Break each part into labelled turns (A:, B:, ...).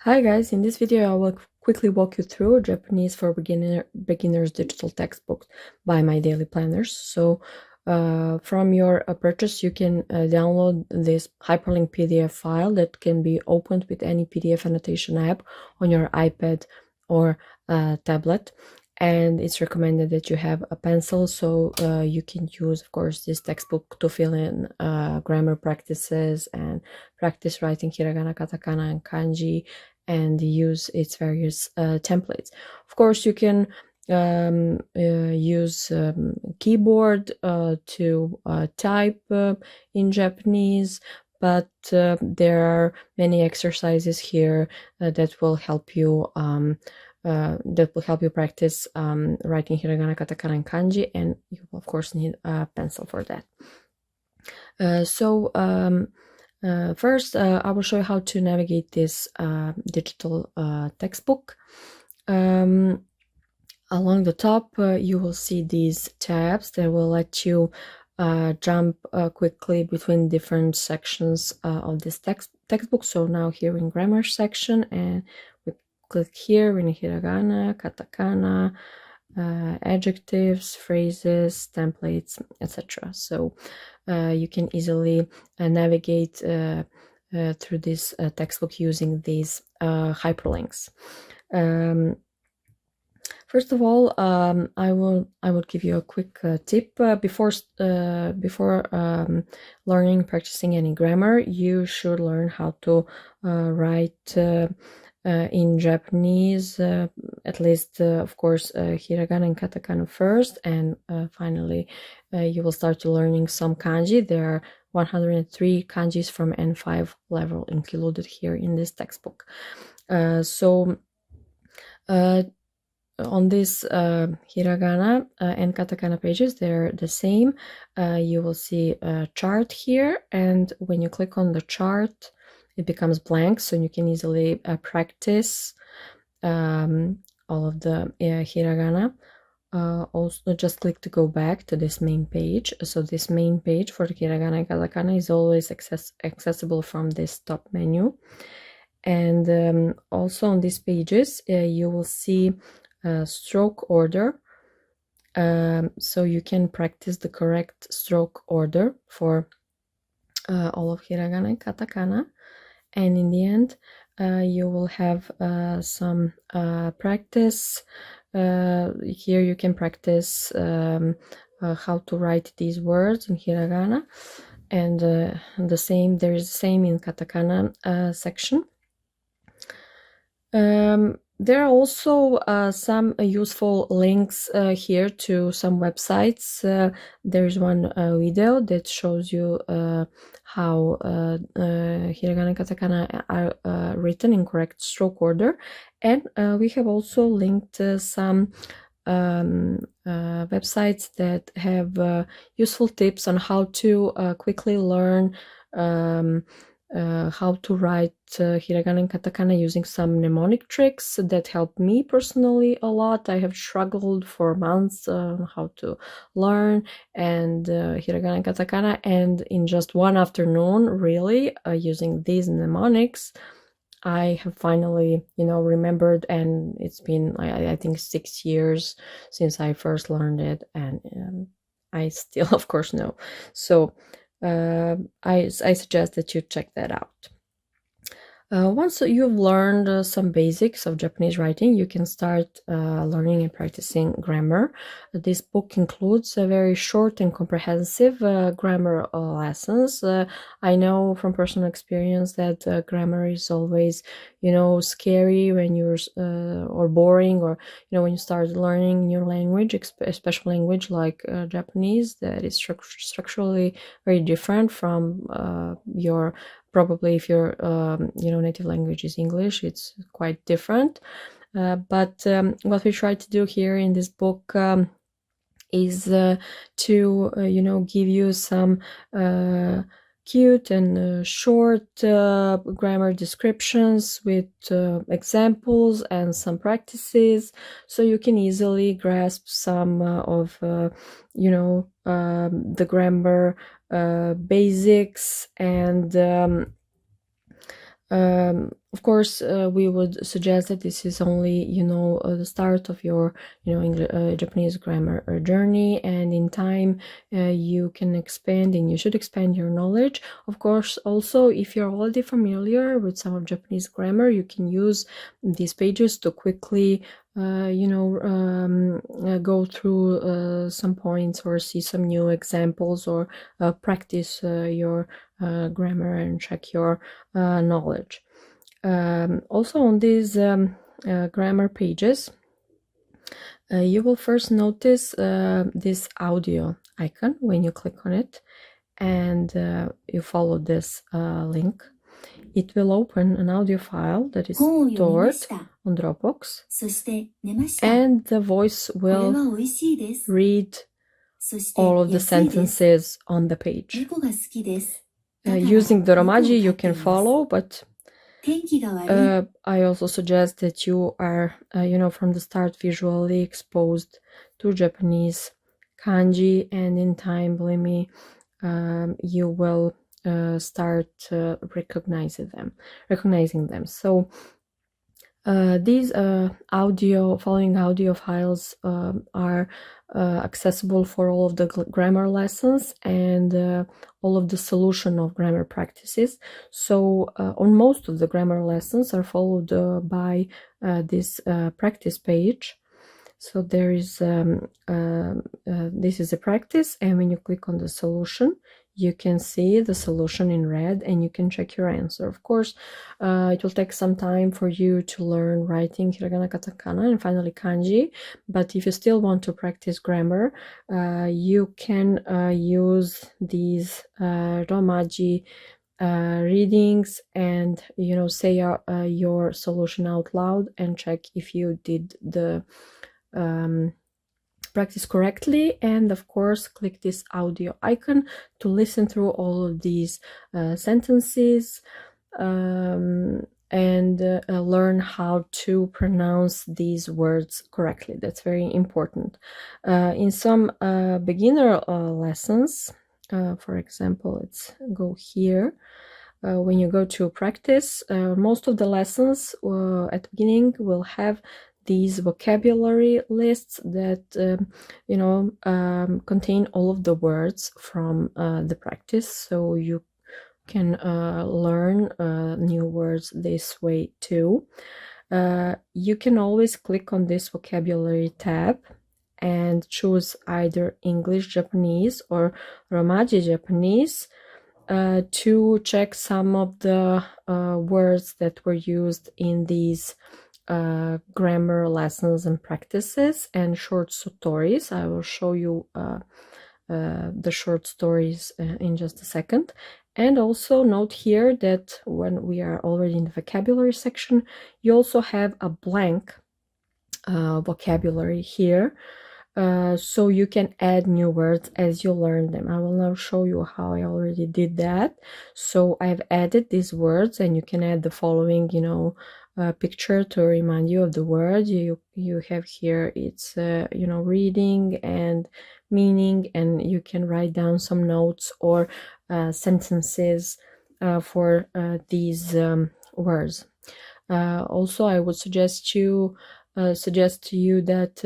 A: Hi guys, in this video I will quickly walk you through Japanese for Beginners digital textbooks by My Daily Planners. So from your purchase you can download this hyperlink PDF file that can be opened with any PDF annotation app on your iPad or tablet. And it's recommended that you have a pencil, so you can use, of course, this textbook to fill in grammar practices and practice writing hiragana, katakana, and kanji, and use its various templates. Of course, you can use keyboard to type in Japanese, but there are many exercises here that will help you practice writing hiragana, katakana, and kanji, and you will of course need a pencil for that. First, I will show you how to navigate this digital textbook. Along the top, you will see these tabs that will let you jump quickly between different sections of this textbook. So now here in grammar section, and we click here in hiragana, katakana, adjectives, phrases, templates, etc. So you can easily navigate through this textbook using these hyperlinks. First of all, I will give you a quick tip before learning, practicing any grammar. You should learn how to write in Japanese, at least, of course, hiragana and katakana first, and finally you will start to learning some kanji. There are 103 kanjis from N5 level included here in this textbook. On this hiragana and katakana pages, they're the same. You will see a chart here, and when you click on the chart, it becomes blank, so you can easily practice all of the hiragana. Also, just click to go back to this main page. So this main page for the hiragana and katakana is always accessible from this top menu. And also on these pages, you will see stroke order. So you can practice the correct stroke order for all of hiragana and katakana. And in the end, you will have some practice. Here you can practice how to write these words in hiragana, and there is the same in katakana section. There are also some useful links here to some websites. There's one video that shows you how hiragana and katakana are written in correct stroke order, and we have also linked some websites that have useful tips on how to quickly learn how to write hiragana and katakana using some mnemonic tricks that helped me personally a lot. I have struggled for months on how to learn and hiragana and katakana, and in just one afternoon, really, using these mnemonics, I have finally, remembered, and it's been, I think, 6 years since I first learned it, and I still, of course, know. So I suggest that you check that out. Once you've learned some basics of Japanese writing, you can start learning and practicing grammar. This book includes a very short and comprehensive grammar lessons. I know from personal experience that grammar is always, scary when you're or boring, or when you start learning new language, especially language like Japanese, that is structurally very different from your. Probably if your native language is English, it's quite different. But what we try to do here in this book is to give you some cute and short grammar descriptions with examples and some practices, so you can easily grasp some of the grammar basics, and Of course, we would suggest that this is only, the start of your, Japanese grammar journey, and in time you can expand and you should expand your knowledge. Of course, also, if you're already familiar with some of Japanese grammar, you can use these pages to quickly go through some points or see some new examples, or practice your grammar and check your knowledge. Also on these grammar pages, you will first notice this audio icon when you click on it, and you follow this link. It will open an audio file that is stored on Dropbox, and the voice will read all of the sentences on the page. Using the Romaji, you can follow, but I also suggest that you are, from the start visually exposed to Japanese kanji, and in time, believe me, you will start recognizing them. So these following audio files are accessible for all of the grammar lessons and all of the solution of grammar practices. So on most of the grammar lessons are followed by this practice page. So there is this is a practice, and when you click on the solution, you can see the solution in red and you can check your answer. Of course, it will take some time for you to learn writing hiragana, katakana, and finally kanji, but if you still want to practice grammar, you can use these romaji readings and say your solution out loud and check if you did the practice correctly, and of course click this audio icon to listen through all of these sentences and learn how to pronounce these words correctly. That's very important. In some beginner lessons, for example, let's go here. When you go to practice, most of the lessons at the beginning will have these vocabulary lists that contain all of the words from the practice, so you can learn new words this way too. You can always click on this vocabulary tab and choose either English Japanese or Romaji Japanese to check some of the words that were used in these grammar lessons and practices and short stories. I will show you the short stories in just a second. And also note here that when we are already in the vocabulary section, you also have a blank vocabulary here, so you can add new words as you learn them. I will now show you how I already did that. So I've added these words, and you can add the following picture to remind you of the word. You have here, it's reading and meaning, and you can write down some notes or sentences for these words. Also, I would suggest to you that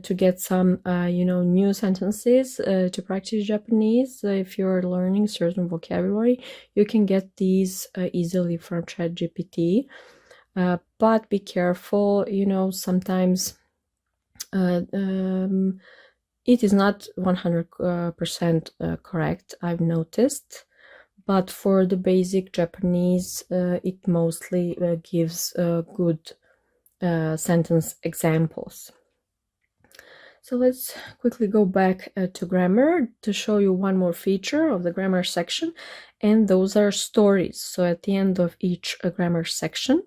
A: to get some new sentences to practice Japanese, if you're learning certain vocabulary, you can get these easily from ChatGPT. But be careful, sometimes it is not 100% correct, I've noticed, but for the basic Japanese, it mostly gives good sentence examples. So let's quickly go back to grammar to show you one more feature of the grammar section, and those are stories. So at the end of each grammar section,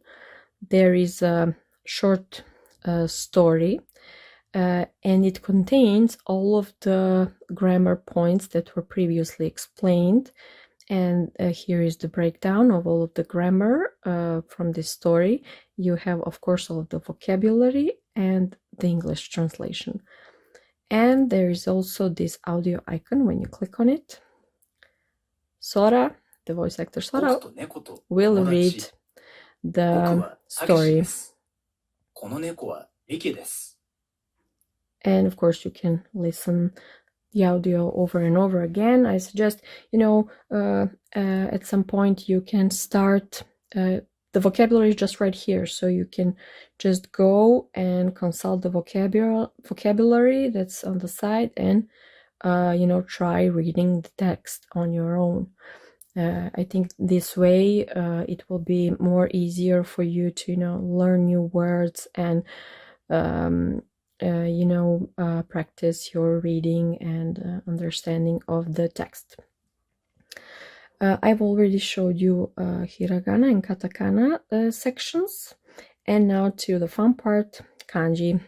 A: there is a short story, and it contains all of the grammar points that were previously explained. And here is the breakdown of all of the grammar from this story. You have, of course, all of the vocabulary and the English translation. And there is also this audio icon. When you click on it, Sora, the voice actor Sora, will read the story. And of course, you can listen the audio over and over again. I suggest, at some point you can start, the vocabulary is just right here, so you can just go and consult the vocabulary that's on the side and, try reading the text on your own. I think this way it will be more easier for you to, learn new words and practice your reading and understanding of the text. I've already showed you Hiragana and Katakana sections, and now to the fun part, Kanji.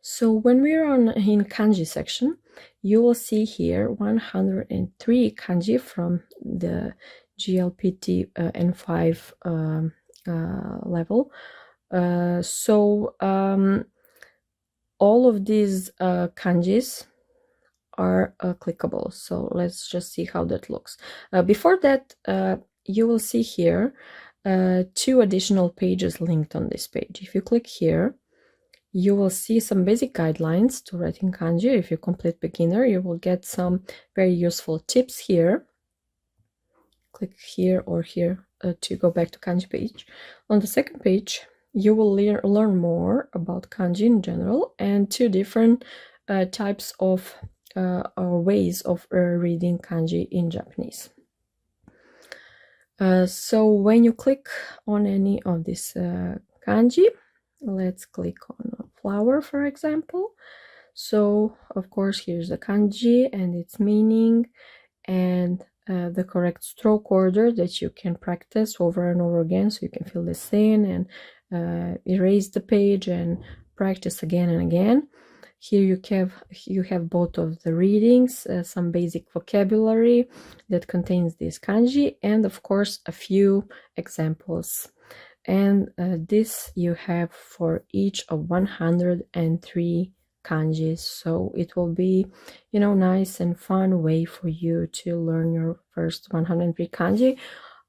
A: So when we're in Kanji section, you will see here 103 Kanji from the GLPT N5 level. All of these kanjis are clickable. So let's just see how that looks. Before that, you will see here 2 additional pages linked on this page. If you click here, you will see some basic guidelines to writing kanji. If you're complete beginner, you will get some very useful tips here. Click here or here to go back to kanji page. On the second page, you will learn more about kanji in general and 2 different types of or ways of reading kanji in Japanese. So when you click on any of these kanji, let's click on a flower, for example. So of course, here's the kanji and its meaning and the correct stroke order that you can practice over and over again, so you can fill this in and erase the page and practice again and again. Here you have both of the readings, some basic vocabulary that contains this kanji, and of course a few examples. And this you have for each of 103 kanjis, so it will be, nice and fun way for you to learn your first 103 kanji.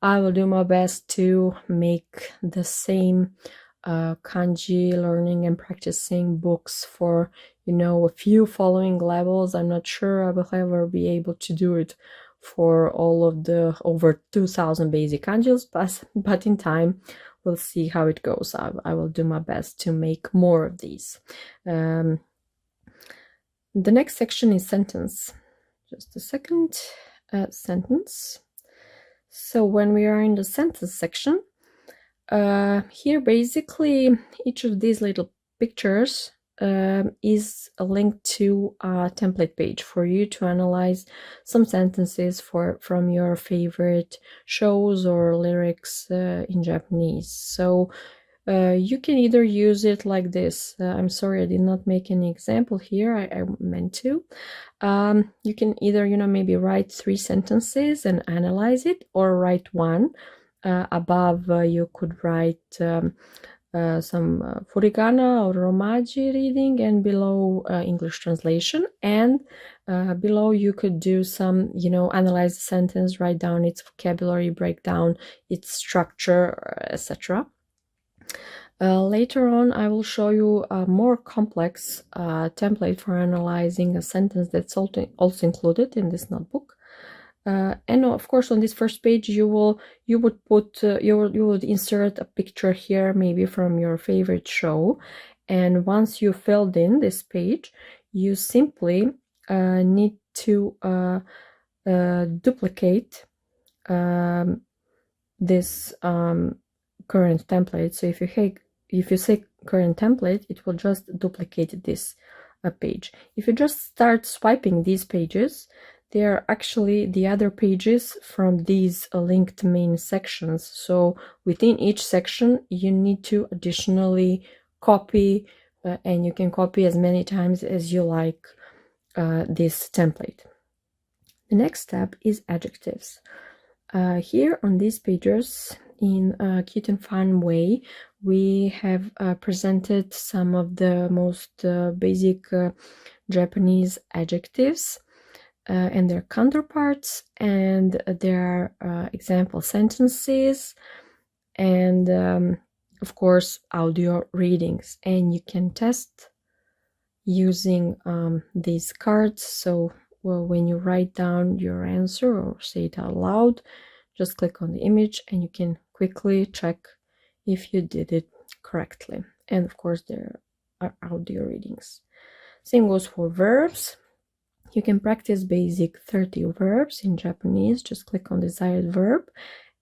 A: I will do my best to make the same kanji learning and practicing books for, a few following levels. I'm not sure I will ever be able to do it for all of the over 2,000 basic kanjis, but in time we'll see how it goes. I will do my best to make more of these. The next section is sentence. Just a second. Sentence. So when we are in the sentence section, here basically each of these little pictures is a link to a template page for you to analyze some sentences from your favorite shows or lyrics in Japanese. So you can either use it like this. I'm sorry I did not make any example here. I meant to. You can either, maybe write 3 sentences and analyze it, or write 1. Above you could write some furigana or romaji reading, and below English translation, and below you could do some, analyze the sentence, write down its vocabulary, break down its structure, etc. Later on, I will show you a more complex template for analyzing a sentence that's also included in this notebook. And of course, on this first page, you would insert a picture here, maybe from your favorite show. And once you filled in this page, you simply need to duplicate this current template. So if you say current template, it will just duplicate this page. If you just start swiping these pages, they are actually the other pages from these linked main sections. So within each section, you need to additionally copy, and you can copy as many times as you like this template. The next step is adjectives. Here on these pages, in a cute and fun way, we have presented some of the most basic Japanese adjectives and their counterparts, and their example sentences. and of course audio readings, and you can test using these cards. So when you write down your answer or say it out loud, just click on the image and you can quickly check if you did it correctly. And of course there are audio readings. Same goes for verbs. You can practice basic 30 verbs in Japanese. Just click on desired verb,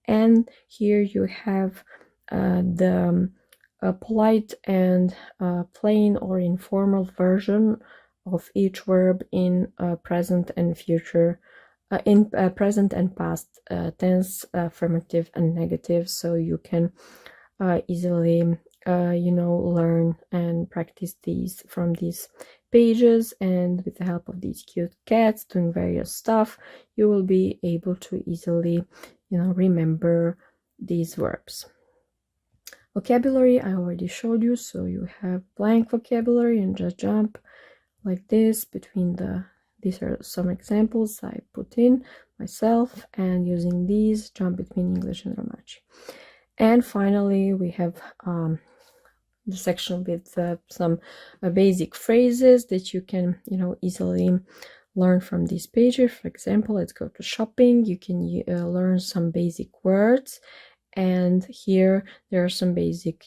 A: and here you have the polite and plain or informal version of each verb in present and future, in present and past tense, affirmative and negative, so you can easily learn and practice these from these pages. And with the help of these cute cats doing various stuff, you will be able to easily remember these verbs. Vocabulary I already showed you, so you have blank vocabulary and just jump like this between these are some examples I put in myself, and using these jump between English and Romaji. And finally we have the section with some basic phrases that you can easily learn from these pages. For example, let's go to shopping. You can learn some basic words, and here there are some basic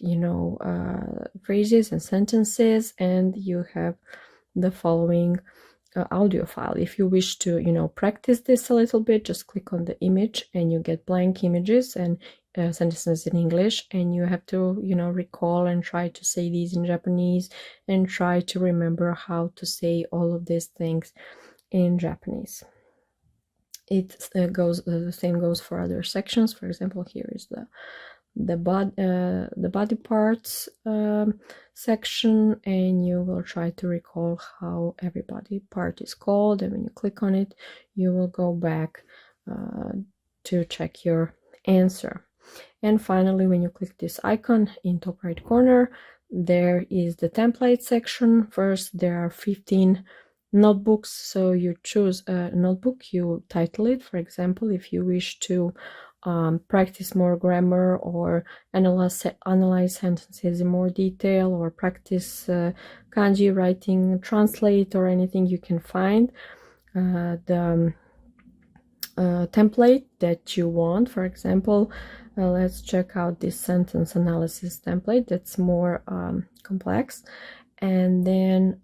A: phrases and sentences, and you have the following audio file. If you wish to practice this a little bit, just click on the image and you get blank images and sentences in English, and you have to recall and try to say these in Japanese and try to remember how to say all of these things in Japanese. It the same goes for other sections. For example, here is the body parts section, and you will try to recall how every body part is called, and when you click on it you will go back to check your answer. And finally, when you click this icon in top right corner, there is the template section. First, there are 15 notebooks, so you choose a notebook, you title it. For example, if you wish to practice more grammar or analyze sentences in more detail, or practice kanji writing, translate, or anything, you can find the template that you want. For example, let's check out this sentence analysis template that's more complex, and then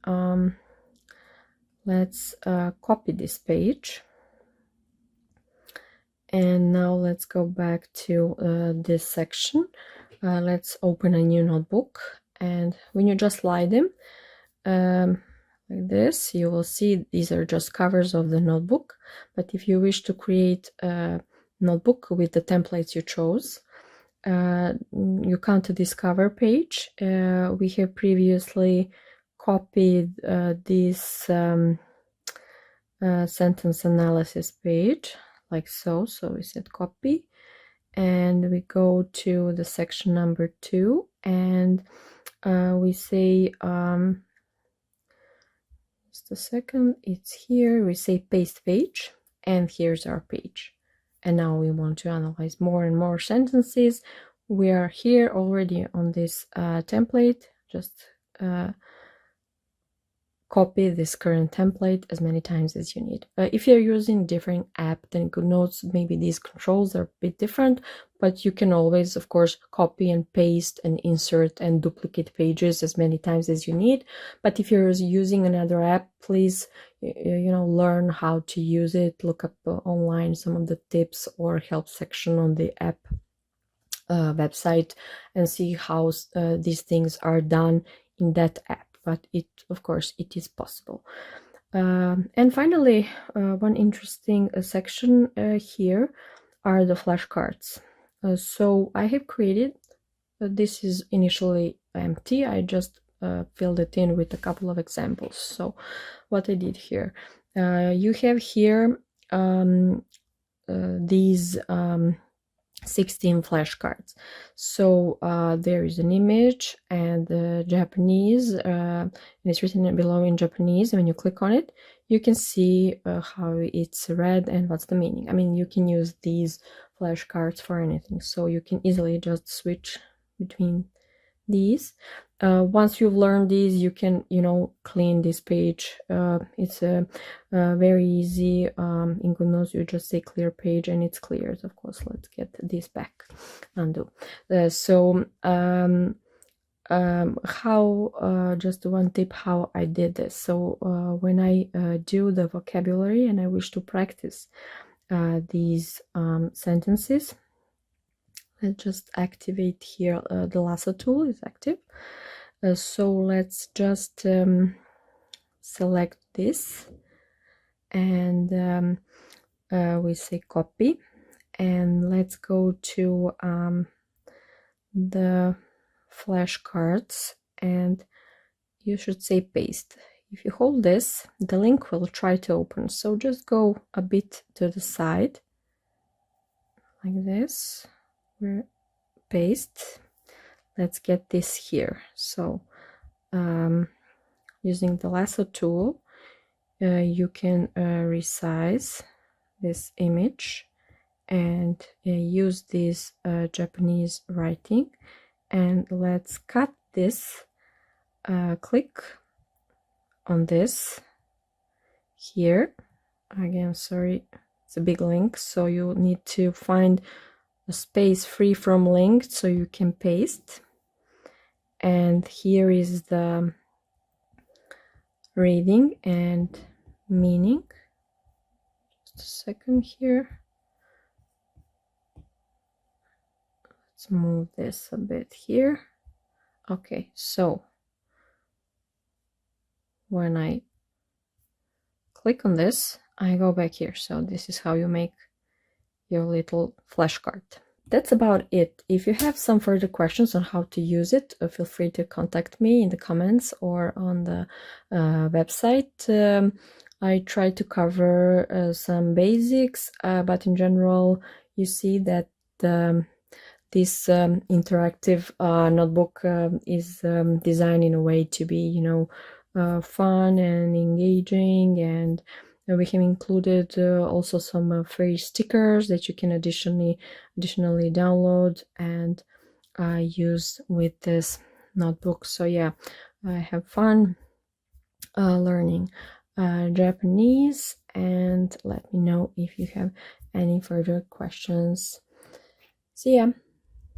A: let's copy this page. And now let's go back to this section. Let's open a new notebook, and when you just slide them like this, you will see these are just covers of the notebook. But if you wish to create a notebook with the templates you chose, you come to this cover page. We have previously copied this sentence analysis page like so. So we said copy, and we go to the section number 2, and we say just a second, it's here, we say paste page, and here's our page. And now we want to analyze more and more sentences. We are here already on this template. Just copy this current template as many times as you need. If you're using different app than Goodnotes, maybe these controls are a bit different, but you can always, of course, copy and paste and insert and duplicate pages as many times as you need. But if you're using another app, please learn how to use it. Look up online some of the tips or help section on the app website and see how these things are done in that app. But of course it is possible. And finally, one interesting section here are the flashcards. So I have created, this is initially empty, I just filled it in with a couple of examples. So what I did here, you have here these 16 flashcards. So there is an image and Japanese, and it's written below in Japanese. When you click on it, you can see how it's read and what's the meaning. I mean, you can use these flashcards for anything, so you can easily just switch between these. Once you've learned these, you can, clean this page. It's very easy. In Goodnotes, you just say clear page and it's cleared. Of course, let's get this back. Undo. How just one tip how I did this. So when I do the vocabulary and I wish to practice these sentences, let's just activate here. The lasso tool is active. So let's just select this, and we say copy, and let's go to the flashcards, and you should say paste. If you hold this, the link will try to open, so just go a bit to the side like this. We're paste. Let's get this here. So using the lasso tool, you can resize this image and use this Japanese writing, and let's cut this. Click on this here again. Sorry, it's a big link, so you need to find a space free from linked so you can paste. And here is the reading and meaning. Just a second here. Let's move this a bit here. Okay, so when I click on this, I go back here. So this is how you make your little flashcard. That's about it. If you have some further questions on how to use it, feel free to contact me in the comments or on the website. I try to cover some basics, but in general, you see that this interactive notebook is designed in a way to be, fun and engaging, and we have included also some free stickers that you can additionally download and use with this notebook. So yeah, I have fun learning Japanese, and let me know if you have any further questions. See ya.